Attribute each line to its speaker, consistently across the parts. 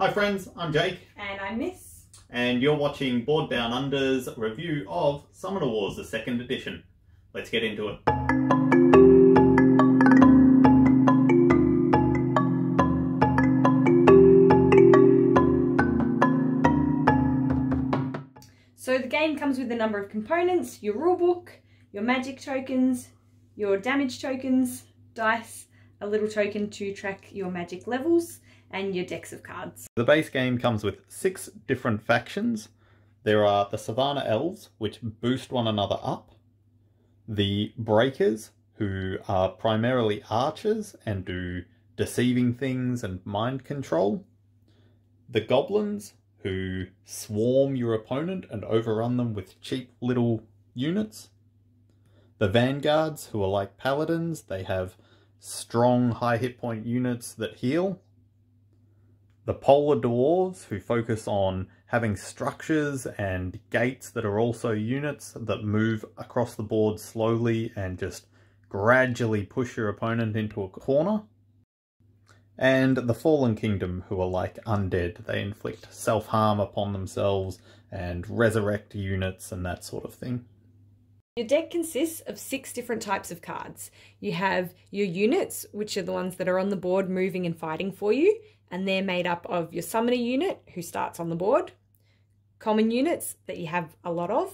Speaker 1: Hi friends, I'm Jake.
Speaker 2: And I'm Miss.
Speaker 1: And you're watching Board Down Under's review of Summoner Wars, the 2nd edition. Let's get into it.
Speaker 2: So the game comes with a number of components: your rulebook, your magic tokens, your damage tokens, dice, a little token to track your magic levels, and your decks of cards.
Speaker 1: The base game comes with 6 different factions. There are the Savannah Elves, which boost one another up. The Breakers, who are primarily archers and do deceiving things and mind control. The Goblins, who swarm your opponent and overrun them with cheap little units. The Vanguards, who are like paladins, they have strong high hit point units that heal. The Polar Dwarves, who focus on having structures and gates that are also units that move across the board slowly and just gradually push your opponent into a corner. And the Fallen Kingdom, who are like undead. They inflict self-harm upon themselves and resurrect units and that sort of thing.
Speaker 2: Your deck consists of 6 different types of cards. You have your units, which are the ones that are on the board moving and fighting for you, and they're made up of your summoner unit, who starts on the board, common units that you have a lot of,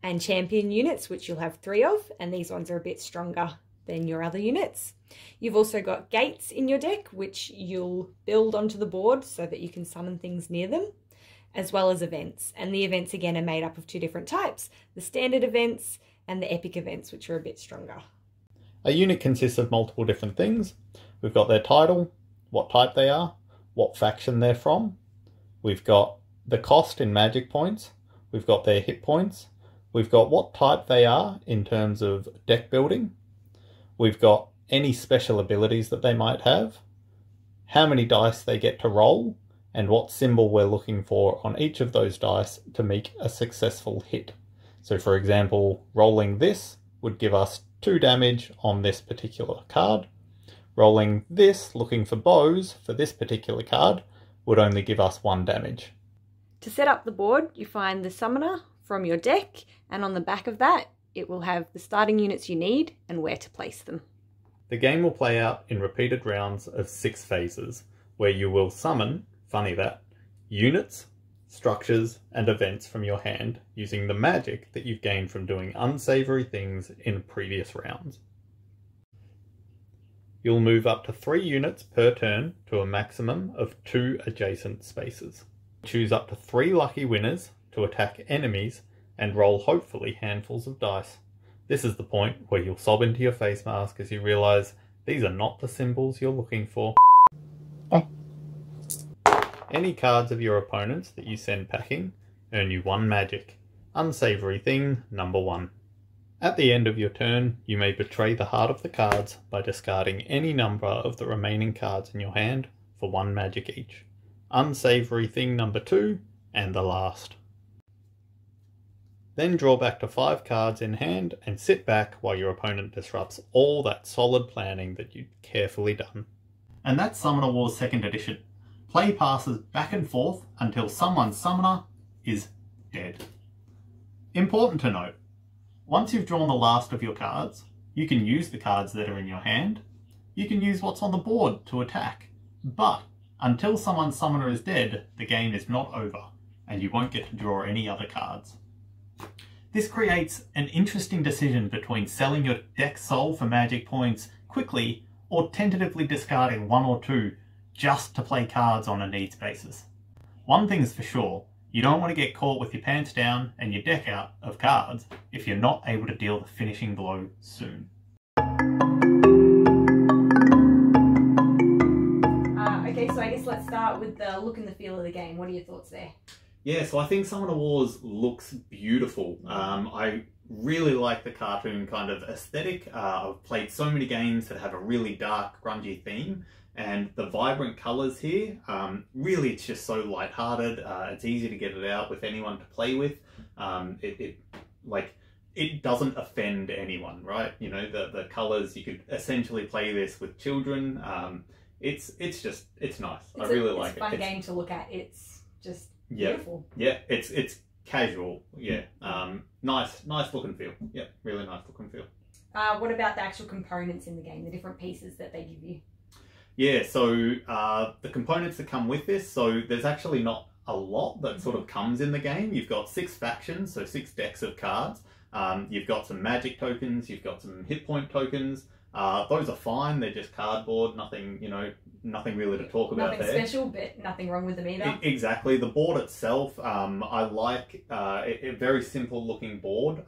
Speaker 2: and champion units, which you'll have 3 of, and these ones are a bit stronger than your other units. You've also got gates in your deck, which you'll build onto the board so that you can summon things near them, as well as events. And the events again are made up of 2 different types: the standard events and the epic events, which are a bit stronger.
Speaker 1: A unit consists of multiple different things. We've got their title, what type they are, what faction they're from. We've got the cost in magic points. We've got their hit points. We've got what type they are in terms of deck building. We've got any special abilities that they might have, how many dice they get to roll, and what symbol we're looking for on each of those dice to make a successful hit. So for example, rolling this would give us 2 damage on this particular card. Rolling this, looking for bows for this particular card, would only give us 1 damage.
Speaker 2: To set up the board, you find the summoner from your deck, and on the back of that, it will have the starting units you need and where to place them.
Speaker 1: The game will play out in repeated rounds of 6 phases, where you will summon, funny that, units, structures, and events from your hand using the magic that you've gained from doing unsavory things in previous rounds. You'll move up to 3 units per turn to a maximum of 2 adjacent spaces. Choose up to 3 lucky winners to attack enemies and roll hopefully handfuls of dice. This is the point where you'll sob into your face mask as you realise these are not the symbols you're looking for. Any cards of your opponents that you send packing earn you 1 magic. Unsavoury thing number 1. At the end of your turn, you may betray the heart of the cards by discarding any number of the remaining cards in your hand for 1 magic each. Unsavoury thing number 2, and the last. Then draw back to 5 cards in hand and sit back while your opponent disrupts all that solid planning that you'd carefully done. And that's Summoner Wars 2nd edition. Play passes back and forth until someone's summoner is dead. Important to note, once you've drawn the last of your cards, you can use the cards that are in your hand. You can use what's on the board to attack. But until someone's summoner is dead, the game is not over, and you won't get to draw any other cards. This creates an interesting decision between selling your deck soul for magic points quickly or tentatively discarding 1 or 2 just to play cards on a needs basis. One thing's for sure, you don't want to get caught with your pants down and your deck out of cards if you're not able to deal the finishing blow soon.
Speaker 2: Okay, so I guess let's start with the look and the feel of the game. What are your thoughts there?
Speaker 1: Yeah, so I think Summoner Wars looks beautiful. I really like the cartoon kind of aesthetic. I've played so many games that have a really dark, grungy theme, and the vibrant colours here, really it's just so lighthearted. It's easy to get it out with anyone to play with. It doesn't offend anyone, right? You know, the colours, you could essentially play this with children. it's nice. I really like it.
Speaker 2: It's a fun game to look at. It's just
Speaker 1: yeah,
Speaker 2: beautiful.
Speaker 1: Yeah, it's casual. Yeah, nice look and feel. Yeah, really nice look and feel.
Speaker 2: What about the actual components in the game, the different pieces that they give you?
Speaker 1: Yeah, so the components that come with this, so there's actually not a lot that sort of comes in the game. You've got 6 factions, so 6 decks of cards. You've got some magic tokens, you've got some hit point tokens. Those are fine, they're just cardboard, nothing really to talk about
Speaker 2: there. Nothing special, but nothing wrong with them either.
Speaker 1: Exactly. The board itself, I like a very simple looking board.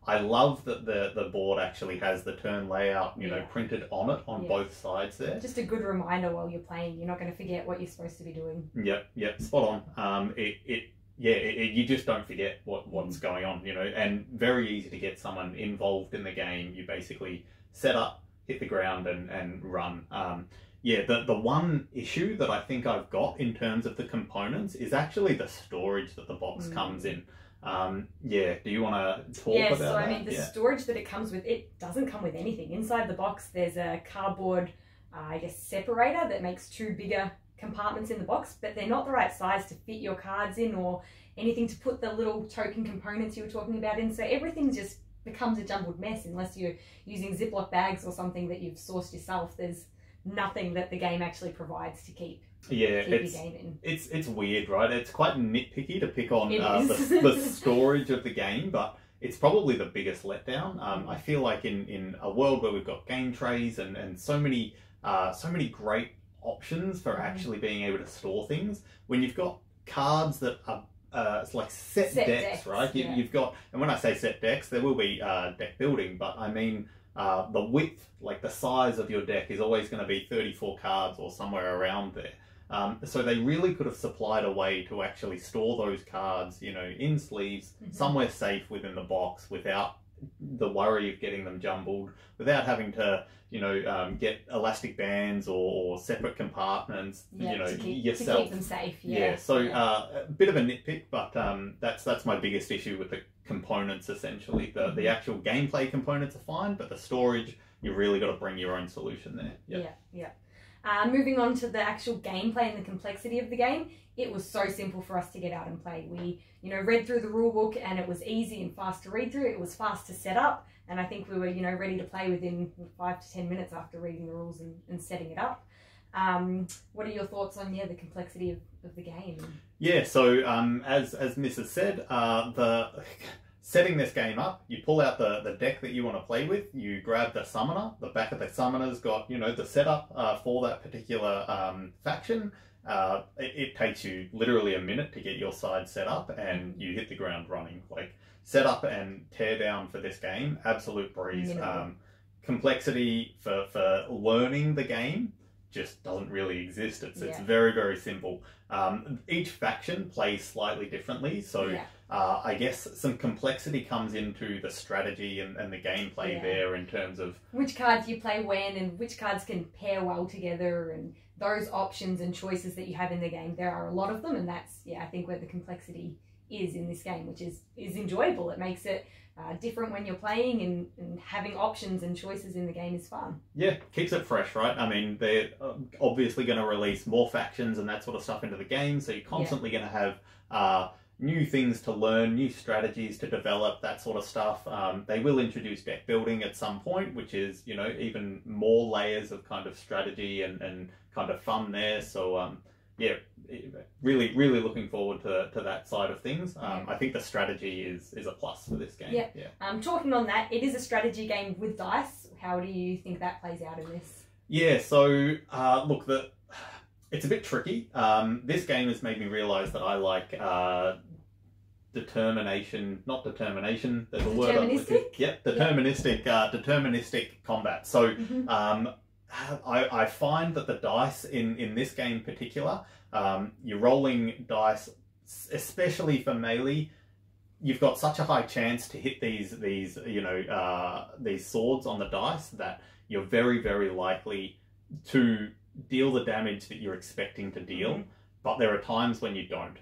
Speaker 1: I love that the board actually has the turn layout, you know, printed on it on both sides there.
Speaker 2: Just a good reminder while you're playing. You're not going to forget what you're supposed to be doing.
Speaker 1: Yep, spot on. You just don't forget what's going on, you know, and very easy to get someone involved in the game. You basically set up, hit the ground, and run. The one issue that I think I've got in terms of the components is actually the storage that the box comes in. Do you want to talk about that?
Speaker 2: So I mean, the storage that it comes with, it doesn't come with anything. Inside the box, there's a cardboard, separator that makes 2 bigger compartments in the box, but they're not the right size to fit your cards in or anything to put the little token components you were talking about in. So everything just becomes a jumbled mess unless you're using Ziploc bags or something that you've sourced yourself. There's nothing that the game actually provides to keep your game in.
Speaker 1: It's weird, right? It's quite nitpicky to pick on the storage of the game, but it's probably the biggest letdown. I feel like in a world where we've got game trays and so many great options for actually being able to store things, when you've got cards that are it's like set decks, right? You've got, and when I say set decks, there will be deck building, but I mean the width, like the size of your deck is always going to be 34 cards or somewhere around there. So they really could have supplied a way to actually store those cards, you know, in sleeves, somewhere safe within the box without the worry of getting them jumbled, without having to, you know, get elastic bands or separate compartments, you know, yourself.
Speaker 2: To keep them safe,
Speaker 1: a bit of a nitpick, but that's my biggest issue with the components, essentially. The actual gameplay components are fine, but the storage, you've really got to bring your own solution there.
Speaker 2: Moving on to the actual gameplay and the complexity of the game, it was so simple for us to get out and play. We, you know, read through the rule book and it was easy and fast to read through. It was fast to set up, and I think we were, you know, ready to play within 5 to 10 minutes after reading the rules and setting it up. What are your thoughts on the complexity of the game? So
Speaker 1: as Mrs. said, setting this game up, you pull out the deck that you want to play with, you grab the summoner, the back of the summoner's got, you know, the setup for that particular faction. It takes you literally a minute to get your side set up and you hit the ground running. Like, set up and tear down for this game, absolute breeze. Complexity for learning the game just doesn't really exist. It's very, very simple. Each faction plays slightly differently, so I guess some complexity comes into the strategy and the gameplay there in terms of
Speaker 2: which cards you play when and which cards can pair well together, and those options and choices that you have in the game. There are a lot of them, and that's I think where the complexity is in this game, which is enjoyable. It makes it different when you're playing, and having options and choices in the game is fun. Yeah,
Speaker 1: keeps it fresh, right? I mean, they're obviously going to release more factions and that sort of stuff into the game, so you're constantly going to have new things to learn, new strategies to develop, that sort of stuff. They will introduce deck building at some point, which is, you know, even more layers of kind of strategy and kind of fun there. So really looking forward to that side of things. I think the strategy is a plus for this game.
Speaker 2: Talking on that, it is a strategy game with dice. How do you think that plays out in this?
Speaker 1: So look, it's a bit tricky. This game has made me realise that I like determination. There's a word.
Speaker 2: Deterministic?
Speaker 1: Deterministic combat. So I find that the dice in this game in particular, you're rolling dice, especially for melee. You've got such a high chance to hit these swords on the dice that you're very, very likely to deal the damage that you're expecting to deal. But there are times when you don't.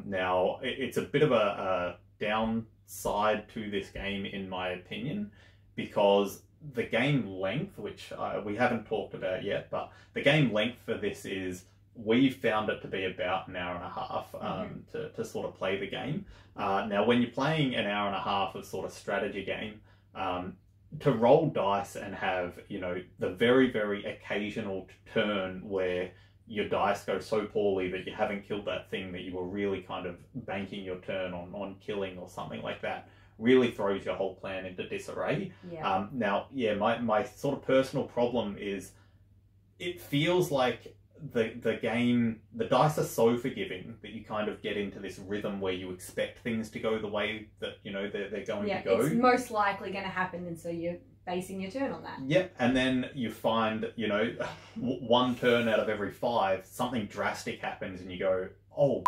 Speaker 1: Now, it's a bit of a downside to this game, in my opinion, because the game length, which we haven't talked about yet, but the game length for this is, we found it to be about an hour and a half to sort of play the game. Now, when you're playing an hour and a half of sort of strategy game, to roll dice and have, you know, the very, very occasional turn where your dice go so poorly that you haven't killed that thing that you were really kind of banking your turn on killing or something like that, really throws your whole plan into disarray.
Speaker 2: Yeah.
Speaker 1: Now, yeah, my sort of personal problem is, it feels like the game, the dice are so forgiving that you kind of get into this rhythm where you expect things to go the way that, you know, they're going to go.
Speaker 2: It's most likely going to happen, and so you're basing your turn on that.
Speaker 1: Yep, and then you find, you know, one turn out of every 5, something drastic happens and you go, oh,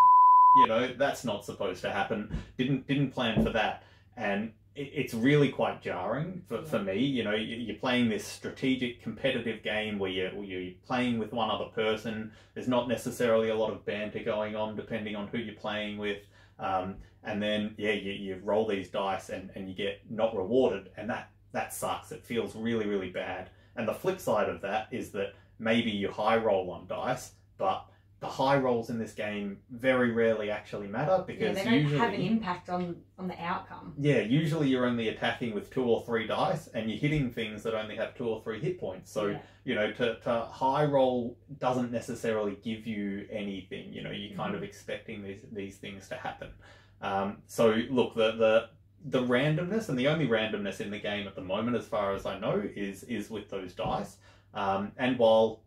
Speaker 1: you know, that's not supposed to happen. Didn't plan for that. And it's really quite jarring for me. You know, you're playing this strategic competitive game where you're playing with one other person. There's not necessarily a lot of banter going on depending on who you're playing with. And then, yeah, you roll these dice and you get not rewarded, and that sucks. It feels really, really bad. And the flip side of that is that maybe you high roll on dice, but the high rolls in this game very rarely actually matter, because
Speaker 2: they don't have an impact on the outcome.
Speaker 1: Yeah, usually you're only attacking with 2 or 3 dice and you're hitting things that only have 2 or 3 hit points. So, you know, to high roll doesn't necessarily give you anything. You know, you're kind of expecting these things to happen. So look, the randomness, and the only randomness in the game at the moment, as far as I know, is with those dice. And while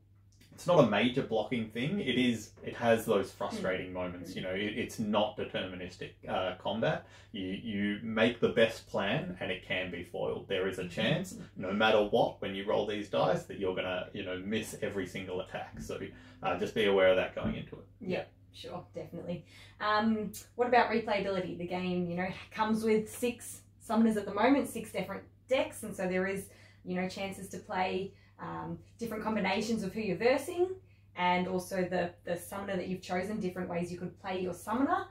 Speaker 1: it's not a major blocking thing, it has those frustrating moments. You know, it's not deterministic combat. You make the best plan and it can be foiled. There is a chance, no matter what, when you roll these dice, that you're gonna, you know, miss every single attack. So just be aware of that going into it.
Speaker 2: Yeah, sure, definitely. What about replayability? The game, you know, comes with 6 summoners at the moment, 6 different decks, and so there is, you know, chances to play different combinations of who you're versing, and also the summoner that you've chosen, different ways you could play your summoner.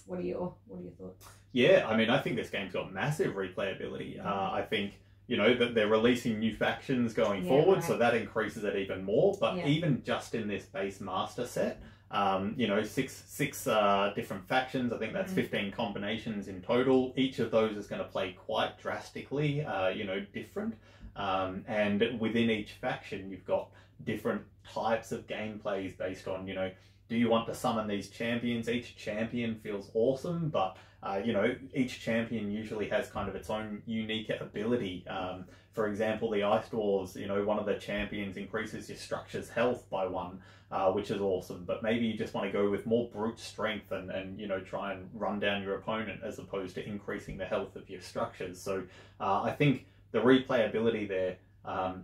Speaker 2: What are your thoughts?
Speaker 1: Yeah, I mean, I think this game's got massive replayability. I think, you know, that they're releasing new factions going forward, so that increases it even more. But even just in this base master set, you know, six different factions. I think that's 15 combinations in total. Each of those is going to play quite drastically, you know, different. And within each faction, you've got different types of gameplays based on, you know, do you want to summon these champions? Each champion feels awesome, but, you know, each champion usually has kind of its own unique ability. For example, the Ice Dwarves, you know, one of the champions increases your structure's health by 1, which is awesome. But maybe you just want to go with more brute strength and you know, try and run down your opponent as opposed to increasing the health of your structures. So I think the replayability there,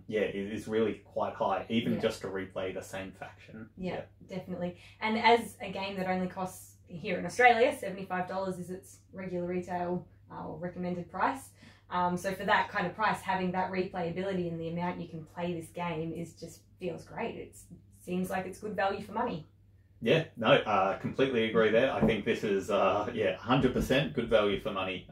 Speaker 1: is really quite high, even just to replay the same faction.
Speaker 2: Yeah, definitely. And as a game that only costs, here in Australia, $75 is its regular retail or recommended price. So for that kind of price, having that replayability and the amount you can play this game feels great. It seems like it's good value for money.
Speaker 1: Yeah, no, completely agree there. I think this is, 100% good value for money.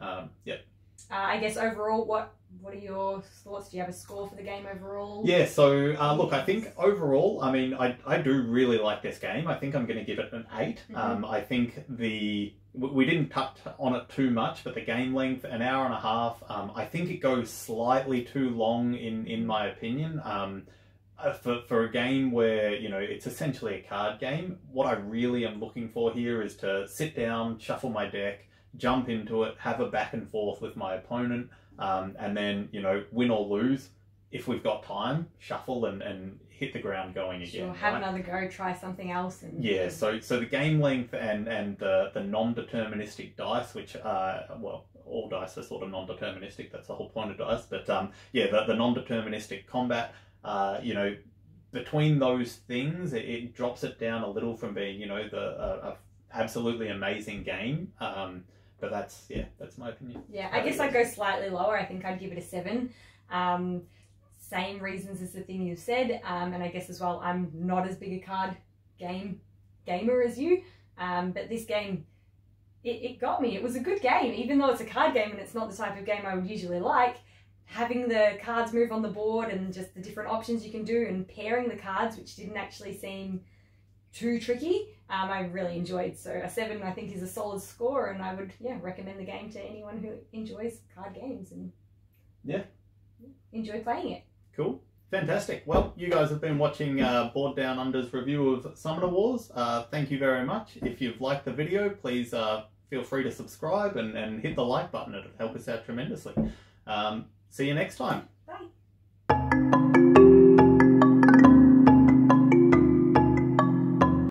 Speaker 2: I guess overall, what are your thoughts? Do you have a score for the game overall?
Speaker 1: Yeah, so look, I think overall, I mean, I do really like this game. I think I'm going to give it an 8. I think we didn't touch on it too much, but the game length, an hour and a half, I think it goes slightly too long in my opinion. For a game where, you know, it's essentially a card game, what I really am looking for here is to sit down, shuffle my deck, jump into it, have a back and forth with my opponent, and then, you know, win or lose, if we've got time, shuffle and hit the ground going again.
Speaker 2: Sure, have another go, try something else. And
Speaker 1: yeah, so the game length and the non-deterministic dice, which well, all dice are sort of non-deterministic, that's the whole point of dice, but the non-deterministic combat, you know, between those things, it drops it down a little from being, you know, a absolutely amazing game. But that's my opinion.
Speaker 2: Yeah, I guess I'd go slightly lower. I think I'd give it a 7. Same reasons as the thing you said. And I guess as well, I'm not as big a card gamer as you. But this game, it got me. It was a good game, even though it's a card game and it's not the type of game I would usually like. having the cards move on the board and just the different options you can do and pairing the cards, which didn't actually seem too tricky, I really enjoyed. So a 7 I think is a solid score, and I would recommend the game to anyone who enjoys card games and enjoy playing it.
Speaker 1: Cool. Fantastic. Well, you guys have been watching Board Down Under's review of Summoner Wars. Thank you very much. If you've liked the video, please feel free to subscribe and hit the like button. It'll help us out tremendously. See you next time.